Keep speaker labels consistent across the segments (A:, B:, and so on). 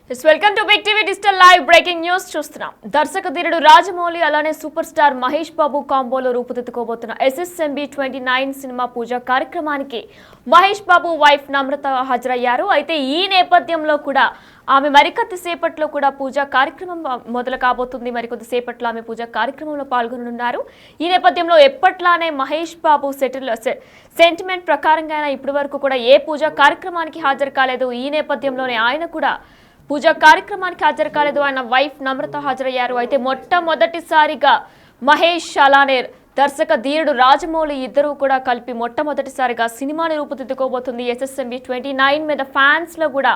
A: Welcome to big TV digital live breaking news చూస్తున్నాం. దర్శక ధీరుడు రాజమౌళి అలానే సూపర్ స్టార్ మహేష్ బాబు కాంబోలో రూపుదిద్దుకోబోతున్న SSMB 29 సినిమా పూజ కార్యక్రమానికి మహేష్ బాబు వైఫ్ నమ్రత హాజరయ్యారు. అయితే ఈ నేపథ్యంలో కూడా ఆమె మరికొద్దిసేపట్లో కూడా పూజా కార్యక్రమం మొదలు కాబోతుంది. మరికొద్దిసేపట్లో ఆమె పూజా కార్యక్రమంలో పాల్గొననున్నారు. ఈ నేపథ్యంలో ఎప్పట్లానే మహేష్ బాబు సెంటిమెంట్ ప్రకారంగా ఇప్పటి వరకు కూడా ఏ పూజా కార్యక్రమానికి హాజరు కాలేదు. ఈ నేపథ్యంలోనే ఆయన కూడా పూజా కార్యక్రమానికి హాజరు కాలేదు. ఆయన వైఫ్ నమ్రత హాజరయ్యారు. అయితే మొట్టమొదటిసారిగా మహేష్ అలానే దర్శక ధీరుడు రాజమౌళి ఇద్దరు కూడా కలిపి మొట్టమొదటిసారిగా సినిమాని రూపుదిద్దుకోబోతుంది. SSMB 29 మీద ఫ్యాన్స్ లో కూడా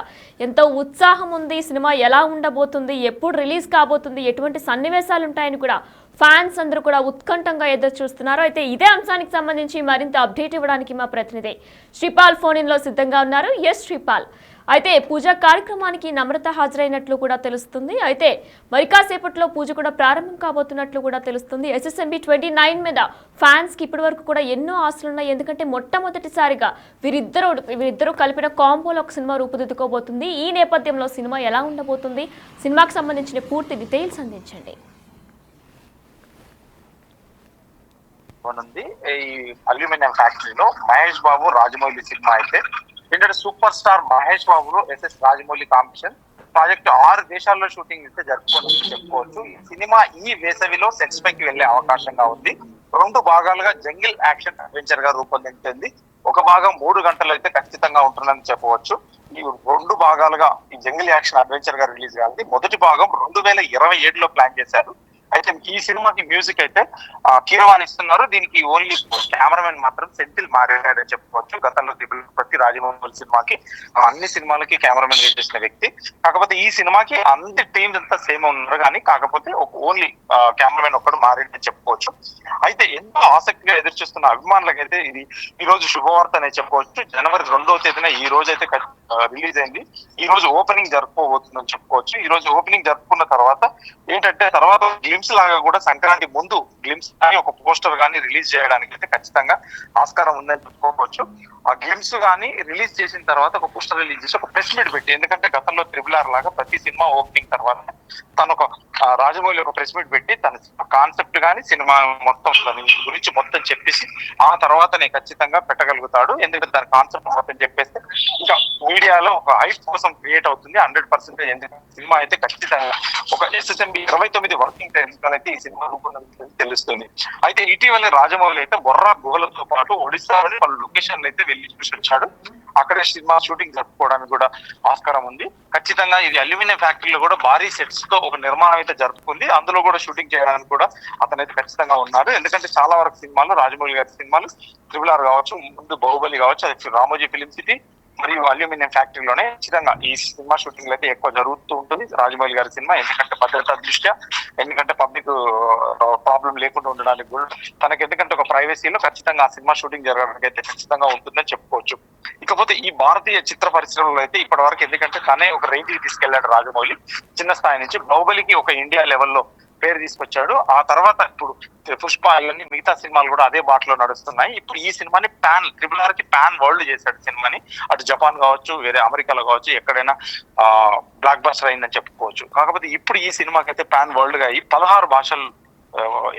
A: ఎంతో ఉత్సాహం ఉంది. సినిమా ఎలా ఉండబోతుంది, ఎప్పుడు రిలీజ్ కాబోతుంది, ఎటువంటి సన్నివేశాలు ఉంటాయని కూడా ఫ్యాన్స్ అందరూ కూడా ఉత్కంఠంగా ఎదురు చూస్తున్నారు. అయితే ఇదే అంశానికి సంబంధించి మరింత అప్డేట్ ఇవ్వడానికి మా ప్రతినిధి శ్రీపాల్ ఫోన్ ఇన్ లో సిద్ధంగా ఉన్నారు. ఎస్ శ్రీపాల్, అయితే పూజా కార్యక్రమానికి నమ్రత హాజరైనట్లు కూడా తెలుస్తుంది. అయితే మరి కాసేపట్లో పూజ కూడా ప్రారంభం కాబోతున్నట్లు కూడా తెలుస్తుంది. SSMB 29 మీద ఫ్యాన్స్ కి ఇప్పటి వరకు కూడా ఎన్నో ఆశలున్నాయి. ఎందుకంటే మొట్టమొదటిసారిగా వీరిద్దరూ కలిపిన కాంబోలో ఒక సినిమా రూపుదిద్దుకోబోతుంది. ఈ నేపథ్యంలో సినిమా ఎలా ఉండబోతుంది, సినిమాకి సంబంధించిన పూర్తి డీటెయిల్స్ అందించండి.
B: ఈ అల్యూమినియం ఫ్యాక్టరీలో మహేష్ బాబు రాజమౌళి సినిమా అయితే ఏంటంటే సూపర్ స్టార్ మహేష్ బాబు SS రాజమౌళి కాంబినేషన్ ప్రాజెక్ట్ 6 దేశాల్లో షూటింగ్ అయితే జరుపుకోవాలని చెప్పుకోవచ్చు. ఈ సినిమా ఈ వేసవిలో సెట్స్ పైకి వెళ్లే అవకాశంగా ఉంది. 2 భాగాలుగా జంగిల్ యాక్షన్ అడ్వెంచర్ గా రూపొందించింది. ఒక భాగం 3 గంటలు అయితే ఖచ్చితంగా ఉంటుందని చెప్పవచ్చు. ఈ 2 భాగాలుగా ఈ జంగిల్ యాక్షన్ అడ్వెంచర్ గా రిలీజ్ కావాలి. మొదటి భాగం 2027లో ప్లాన్ చేశారు. అయితే ఈ సినిమాకి మ్యూజిక్ అయితే కీరవాణి ఇస్తున్నారు. దీనికి ఓన్లీ కెమెరామెన్ మాత్రం సెంటిల్ మారాడని చెప్పుకోవచ్చు. గతంలో ప్రతి రాజమౌళి సినిమాకి అన్ని సినిమాలకి కెమెరామెన్ చేసిన వ్యక్తి. కాకపోతే ఈ సినిమాకి అన్ని టీమ్స్ అంతా సేమ్ ఉన్నారు కానీ కాకపోతే ఓన్లీ కెమెరామెన్ ఒక్కడు మారాడని చెప్పుకోవచ్చు. అయితే ఎంతో ఆసక్తిగా ఎదురు చూస్తున్న అభిమానులకైతే ఇది ఈ రోజు శుభవార్త అనే చెప్పుకోవచ్చు. జనవరి 2వ తేదీన ఈ రోజు అయితే రిలీజ్ అయింది. ఈ రోజు ఓపెనింగ్ జరుపుకోబోతుందని చెప్పుకోవచ్చు. ఈ రోజు ఓపెనింగ్ జరుపుకున్న తర్వాత ఏంటంటే తర్వాత గ్లిమ్స్ లాగా కూడా సంక్రాంతి ముందు గ్లిమ్స్ కానీ ఒక పోస్టర్ కానీ రిలీజ్ చేయడానికి అయితే ఖచ్చితంగా ఆస్కారం ఉందని చెప్పుకోవచ్చు. ఆ గ్లిమ్స్ కానీ రిలీజ్ చేసిన తర్వాత ఒక పోస్టర్ రిలీజ్ చేసి ఒక ప్రెస్ మీట్ పెట్టి, ఎందుకంటే గతంలో RRR లాగా ప్రతి సినిమా ఓపెనింగ్ తర్వాత తను ఒక రాజమౌళి ఒక ప్రెస్ మీట్ పెట్టి తన కాన్సెప్ట్ కానీ సినిమా మొత్తం దాని గురించి మొత్తం చెప్పేసి ఆ తర్వాతనే ఖచ్చితంగా పెట్టగలుగుతాడు. ఎందుకంటే దాని కాన్సెప్ట్ మొత్తం చెప్పేస్తే ఇంకా మీడియాలో ఒక హైప్ కోసం క్రియేట్ అవుతుంది 100%. ఎందుకంటే సినిమా అయితే ఖచ్చితంగా ఒక SSMB 29 వర్కింగ్ టైమ్స్ అయితే ఈ సినిమా రూపొందిందని తెలుస్తుంది. అయితే ఇటీవల రాజమౌళి అయితే బొర్రా గుహలతో పాటు ఒడిశాలోని పలు లొకేషన్లు అయితే వెళ్ళి చూసి వచ్చాడు. అక్కడే సినిమా షూటింగ్ జరుపుకోవడానికి కూడా ఆస్కారం ఉంది. ఖచ్చితంగా ఇది అల్యూమినియం ఫ్యాక్టరీలో కూడా భారీ సెట్స్ తో ఒక నిర్మాణం అయితే జరుపుకుంది. అందులో కూడా షూటింగ్ చేయడానికి కూడా అతనైతే ఖచ్చితంగా ఉన్నారు. ఎందుకంటే చాలా వరకు సినిమాలు రాజమౌళి గారి సినిమాలు RRR కావచ్చు, ముందు బాహుబలి కావచ్చు, అది రామోజీ ఫిలిం సిటీ మరియు అల్యూమినియం ఫ్యాక్టరీలోనే ఖచ్చితంగా ఈ సినిమా షూటింగ్ అయితే ఎక్కువ జరుగుతూ ఉంటుంది రాజమౌళి గారి సినిమా. ఎందుకంటే భద్రతా దృష్ట్యా, ఎందుకంటే పబ్లిక్ ప్రాబ్లం లేకుండా ఉండడానికి కూడా తనకి, ఎందుకంటే ఒక ప్రైవసీలో ఖచ్చితంగా ఆ సినిమా షూటింగ్ జరగడానికి అయితే ఖచ్చితంగా ఉంటుందని చెప్పుకోవచ్చు. ఇకపోతే ఈ భారతీయ చిత్ర పరిశ్రమలో అయితే ఇప్పటి వరకు ఎందుకంటే తనే ఒక రేంజ్ కి తీసుకెళ్లాడు రాజమౌళి. చిన్న స్థాయి నుంచి బాహుబలికి ఒక ఇండియా లెవెల్లో పేరు తీసుకొచ్చాడు. ఆ తర్వాత ఇప్పుడు పుష్ప ఇవన్నీ మిగతా సినిమాలు కూడా అదే బాటలో నడుస్తున్నాయి. ఇప్పుడు ఈ సినిమాని RRR కి పాన్ వరల్డ్ చేశాడు సినిమాని. అటు జపాన్ కావచ్చు, వేరే అమెరికాలో కావచ్చు, ఎక్కడైనా బ్లాక్ బస్టర్ అయిందని చెప్పుకోవచ్చు. కాకపోతే ఇప్పుడు ఈ సినిమాకి అయితే పాన్ వరల్డ్ గా అయ్యి 16 భాషలు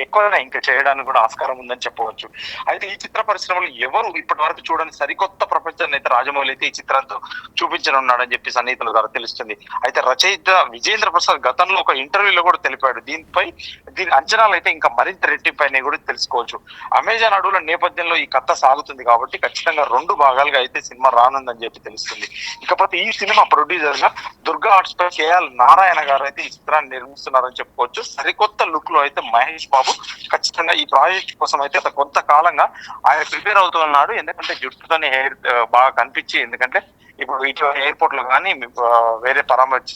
B: ఎక్కువగా ఇంకా చేయడానికి కూడా ఆస్కారం ఉందని చెప్పవచ్చు. అయితే ఈ చిత్ర పరిశ్రమలో ఎవరు ఇప్పటి వరకు చూడని సరికొత్త ప్రపంచాన్ని అయితే రాజమౌళి అయితే ఈ చిత్రంతో చూపించనున్నాడని చెప్పి సన్నిహితుల ద్వారా తెలుస్తుంది. అయితే రచయిత విజేంద్ర ప్రసాద్ గతంలో ఒక ఇంటర్వ్యూలో కూడా తెలిపాడు. దీని అంచనాలు అయితే ఇంకా మరింత రెట్టింపైన కూడా తెలుసుకోవచ్చు. అమెజాన్ అడవుల నేపథ్యంలో ఈ కథ సాగుతుంది కాబట్టి ఖచ్చితంగా 2 భాగాలుగా అయితే సినిమా రానుందని చెప్పి తెలుస్తుంది. ఇకపోతే ఈ సినిమా ప్రొడ్యూసర్ గా దుర్గా ఆర్ట్స్ పై KL నారాయణ గారు అయితే ఈ చిత్రాన్ని నిర్మిస్తున్నారని చెప్పుకోవచ్చు. సరికొత్త లుక్ లో అయితే మహేష్ బాబు ఖచ్చితంగా ఈ ప్రాజెక్ట్ కోసం అయితే కొంతకాలంగా ఆయన ప్రిపేర్ అవుతున్నాడు. ఎందుకంటే జుట్టుతోని హెయిర్ బాగా కనిపించి, ఎందుకంటే ఇప్పుడు ఇటు ఎయిర్పోర్ట్ లో కానీ వేరే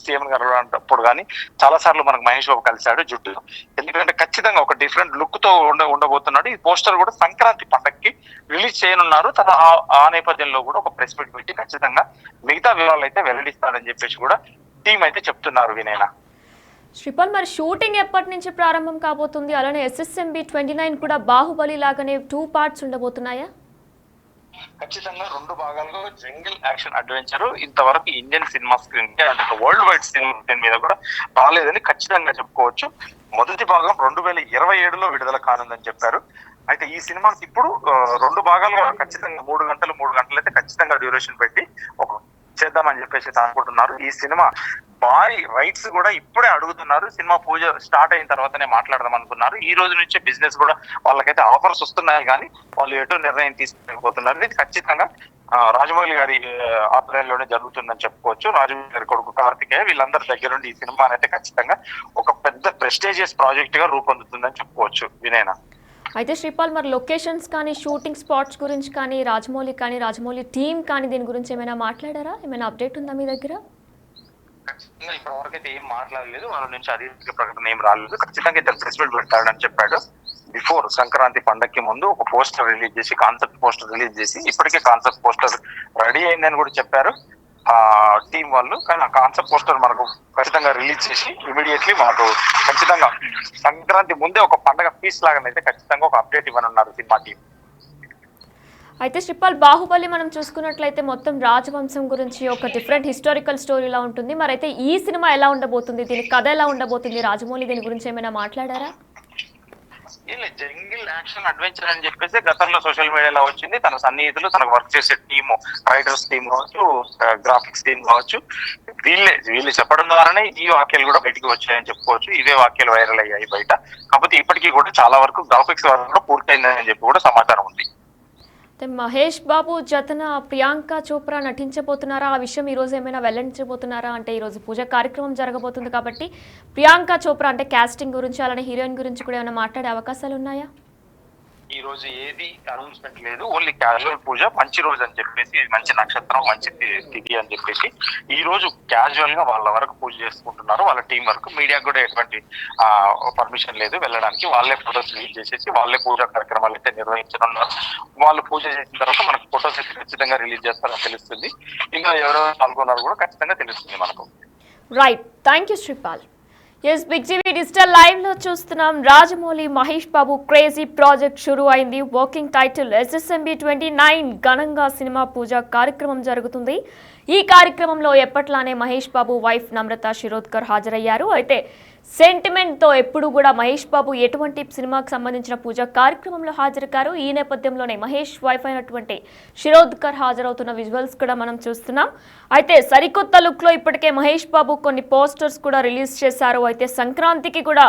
B: సీఎం గారు అప్పుడు కానీ చాలా సార్లు మనకు మహేష్ బాబు కలిశాడు జుట్టు. ఎందుకంటే ఖచ్చితంగా ఒక డిఫరెంట్ లుక్ తో ఉండబోతున్నాడు. ఈ పోస్టర్ కూడా సంక్రాంతి పండగకి రిలీజ్ చేయనున్నారు. ఆ నేపథ్యంలో కూడా ఒక ప్రెస్ మీట్ పెట్టి ఖచ్చితంగా మిగతా వివరాలు అయితే వెల్లడిస్తాడని చెప్పేసి కూడా టీం అయితే చెప్తున్నారు. వినయనా,
A: శ్రీపాల్, మరి షూటింగ్ ఎప్పటి నుంచి ప్రారంభం కాబోతుంది? అలానే SSMB 29 కూడా బాహుబలి లాగానే 2 పార్ట్స్ ఉండబోతున్నాయా?
B: ఖచ్చితంగా 2 భాగాలుగా జంగిల్ యాక్షన్ అడ్వెంచర్ ఇంతవరకు ఇండియన్ సినిమా స్క్రీన్ కి అంటే వరల్డ్ వైడ్ సినిమా స్క్రీన్ మీద కూడా రాలేదని ఖచ్చితంగా చెప్పుకోవచ్చు. మొదటి భాగం 2027లో విడుదల కానుందని చెప్పారు. అయితే ఈ సినిమాకి ఇప్పుడు 2 భాగాలుగా ఖచ్చితంగా 3 గంటలు అయితే ఖచ్చితంగా డ్యూరేషన్ పెట్టి ఒక చేద్దామని చెప్పేసి అనుకుంటున్నారు. ఈ సినిమా భారీ రైట్స్ కూడా ఇప్పుడే అడుగుతున్నారు. సినిమా పూజ స్టార్ట్ అయిన తర్వాతనే మాట్లాడదాం అనుకున్నారు. ఈ రోజు నుంచే బిజినెస్ కూడా వాళ్ళకైతే ఆఫర్స్ వస్తున్నాయి, కానీ వాళ్ళు ఎటు నిర్ణయం తీసుకుపోతున్నారు. ఇది ఖచ్చితంగా రాజమౌళి గారి ఆధ్వర్యంలోనే జరుగుతుందని చెప్పుకోవచ్చు. రాజమౌళి గారి కొడుకు కార్తికేయ వీళ్ళందరి దగ్గర నుండి ఈ సినిమా అయితే ఖచ్చితంగా ఒక పెద్ద ప్రెస్టీజియస్ ప్రాజెక్ట్ గా రూపొందుతుందని చెప్పుకోవచ్చు. వినేనా?
A: అయితే శ్రీపాల్, మరి లొకేషన్స్ కానీ షూటింగ్ స్పాట్స్ గురించి కానీ రాజమౌళి టీం కానీ దీని గురించి ఏమైనా మాట్లాడారా? ఏమైనా అప్డేట్ ఉందా మీ దగ్గర?
B: ఖచ్చితంగా ఇప్పటివరకు అయితే ఏం మాట్లాడలేదు. వాళ్ళ నుంచి అధికారిక ప్రకటన ఏం రాలేదు. ఖచ్చితంగా ఇద్దరు ప్రెస్ మీట్ పెడతాడని చెప్పాడు. బిఫోర్ సంక్రాంతి పండగకి ముందు ఒక పోస్టర్ రిలీజ్ చేసి కాన్సెప్ట్ పోస్టర్ రిలీజ్ చేసి ఇప్పటికే కాన్సెప్ట్ పోస్టర్ రెడీ అయిందని కూడా చెప్పారు టీం వాళ్ళు. కానీ ఆ కాన్సెప్ట్ పోస్టర్ మనకు ఖచ్చితంగా రిలీజ్ చేసి ఇమీడియట్లీ మనకు ఖచ్చితంగా సంక్రాంతి ముందే ఒక పండగ పీస్ లాగానైతే ఖచ్చితంగా ఒక అప్డేట్ ఇవ్వనున్నారు సినిమా టీం.
A: అయితే శ్రీపాల్, బాహుబలి మనం చూసుకున్నట్లయితే మొత్తం రాజవంశం గురించి ఒక డిఫరెంట్ హిస్టారికల్ స్టోరీలా ఉంటుంది. మరి అయితే ఈ సినిమా ఎలా ఉండబోతుంది, దీని కథ ఎలా ఉండబోతుంది? రాజమౌళి దీని గురించి ఏమైనా మాట్లాడారా?
B: జంగిల్ యాక్షన్ అడ్వెంచర్ అని చెప్పేసి గతంలో సోషల్ మీడియాలో వచ్చింది. తన సన్నిహితులు, తనకు వర్క్ చేసే టీము, రైటర్స్ టీమ్ కావచ్చు, గ్రాఫిక్స్ టీమ్ కావచ్చు, వీళ్ళు చెప్పడం ద్వారానే ఈ వాక్యాలు కూడా బయటకు వచ్చాయని చెప్పుకోవచ్చు. ఇవే వాక్యాలు వైరల్ అయ్యాయి బయట. కాకపోతే ఇప్పటికీ కూడా చాలా వరకు గ్రాఫిక్స్ వర్క్ కూడా పూర్తయిందని చెప్పి కూడా సమాచారం ఉంది.
A: మహేష్ బాబు జతన ప్రియాంక చోప్రా నటించబోతున్నారా? ఆ విషయం ఈ రోజు ఏమైనా వెల్లడించబోతున్నారా? అంటే ఈ రోజు పూజ కార్యక్రమం జరగబోతుంది కాబట్టి ప్రియాంక చోప్రా అంటే కాస్టింగ్ గురించి అలానే హీరోయిన్ గురించి కూడా ఏమైనా మాట్లాడే అవకాశాలు ఉన్నాయా?
B: ఈ రోజు ఏది అనౌన్స్మెంట్ లేదు. ఓన్లీ క్యాజువల్ పూజ. మంచి రోజు అని చెప్పేసి, మంచి నక్షత్రం, మంచి తిథి అని చెప్పేసి ఈ రోజు క్యాజువల్ గా వాళ్ళ వరకు పూజ చేసుకుంటున్నారు. వాళ్ళ టీం వరకు మీడియాకు కూడా ఎటువంటి పర్మిషన్ లేదు వెళ్ళడానికి. వాళ్ళే ఫోటోస్ రిలీజ్ చేసేసి వాళ్ళే పూజా కార్యక్రమాలు అయితే నిర్వహించనున్నారు. వాళ్ళు పూజ చేసిన తర్వాత మనకు ఫోటోస్ అయితే ఖచ్చితంగా రిలీజ్ చేస్తారని తెలుస్తుంది. ఇంకా ఎవరెవరు పాల్గొన్నారో కూడా ఖచ్చితంగా తెలుస్తుంది మనకు.
A: Right, thank you Sripal. Yes, big TV digital live లో చూస్తున్నాం. రాజమౌళి మహేష్ బాబు క్రేజీ ప్రాజెక్ట్ షురూ అయింది. వర్కింగ్ టైటిల్ SSMB 29 ఘనంగా సినిమా పూజ కార్యక్రమం జరుగుతుంది. ఈ కార్యక్రమంలో ఎప్పట్లానే మహేష్ బాబు వైఫ్ నమ్రత శిరోద్కర్ హాజరయ్యారు. అయితే సెంటిమెంట్ తో ఎప్పుడు కూడా మహేష్ బాబు ఎటువంటి సినిమాకు సంబంధించిన పూజ కార్యక్రమంలో హాజరుకారు. ఈ నేపథ్యంలోనే మహేష్ వైఫ్ అయినటువంటి శిరోద్కర్ హాజరవుతున్న విజువల్స్ కూడా మనం చూస్తున్నాం. అయితే సరికొత్త లుక్ లో ఇప్పటికే మహేష్ బాబు కొన్ని పోస్టర్స్ కూడా రిలీజ్ చేశారు. అయితే సంక్రాంతికి కూడా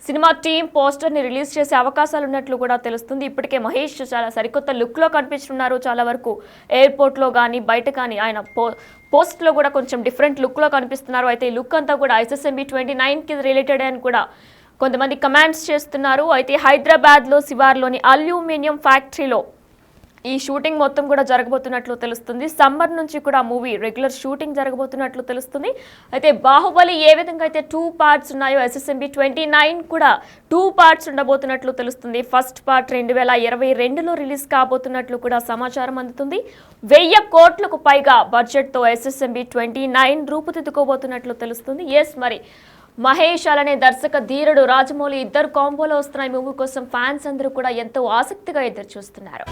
A: సినిమా టీం పోస్టర్ ని రిలీజ్ చేసే అవకాశాలు ఉన్నట్లు కూడా తెలుస్తుంది. ఇప్పటికే మహేష్ చాలా సరికొత్త లుక్ లో కనిపిస్తున్నారు. చాలా వరకు ఎయిర్పోర్ట్ లో కానీ బయట కానీ ఆయన పోస్ట్ లో కూడా కొంచెం డిఫరెంట్ లుక్ లో కనిపిస్తున్నారు. అయితే ఈ లుక్ అంతా కూడా SSMB 29 కి రిలేటెడ్ అని కూడా కొంతమంది కమెంట్స్ చేస్తున్నారు. అయితే హైదరాబాద్ లో శివార్లోని అల్యూమినియం ఫ్యాక్టరీలో ఈ షూటింగ్ మొత్తం కూడా జరగబోతున్నట్లు తెలుస్తుంది. సమ్మర్ నుంచి కూడా మూవీ రెగ్యులర్ షూటింగ్ జరగబోతున్నట్లు తెలుస్తుంది. అయితే బాహుబలి ఏ విధంగా అయితే 2 పార్ట్స్ ఉన్నాయో SSMB 29 కూడా 2 పార్ట్స్ ఉండబోతున్నట్లు తెలుస్తుంది. ఫస్ట్ పార్ట్ 2022లో రిలీజ్ కాబోతున్నట్లు కూడా సమాచారం అందుతుంది. 1000 కోట్లకు పైగా బడ్జెట్ తో SSMB 29 రూపుదిద్దుకోబోతున్నట్లు తెలుస్తుంది. ఎస్, మరి మహేష్ అలానే దర్శక ధీరుడు రాజమౌళి ఇద్దరు కాంబోలో వస్తున్న ఈ మూవీ కోసం ఫ్యాన్స్ అందరూ కూడా ఎంతో ఆసక్తిగా ఎదురు చూస్తున్నారు.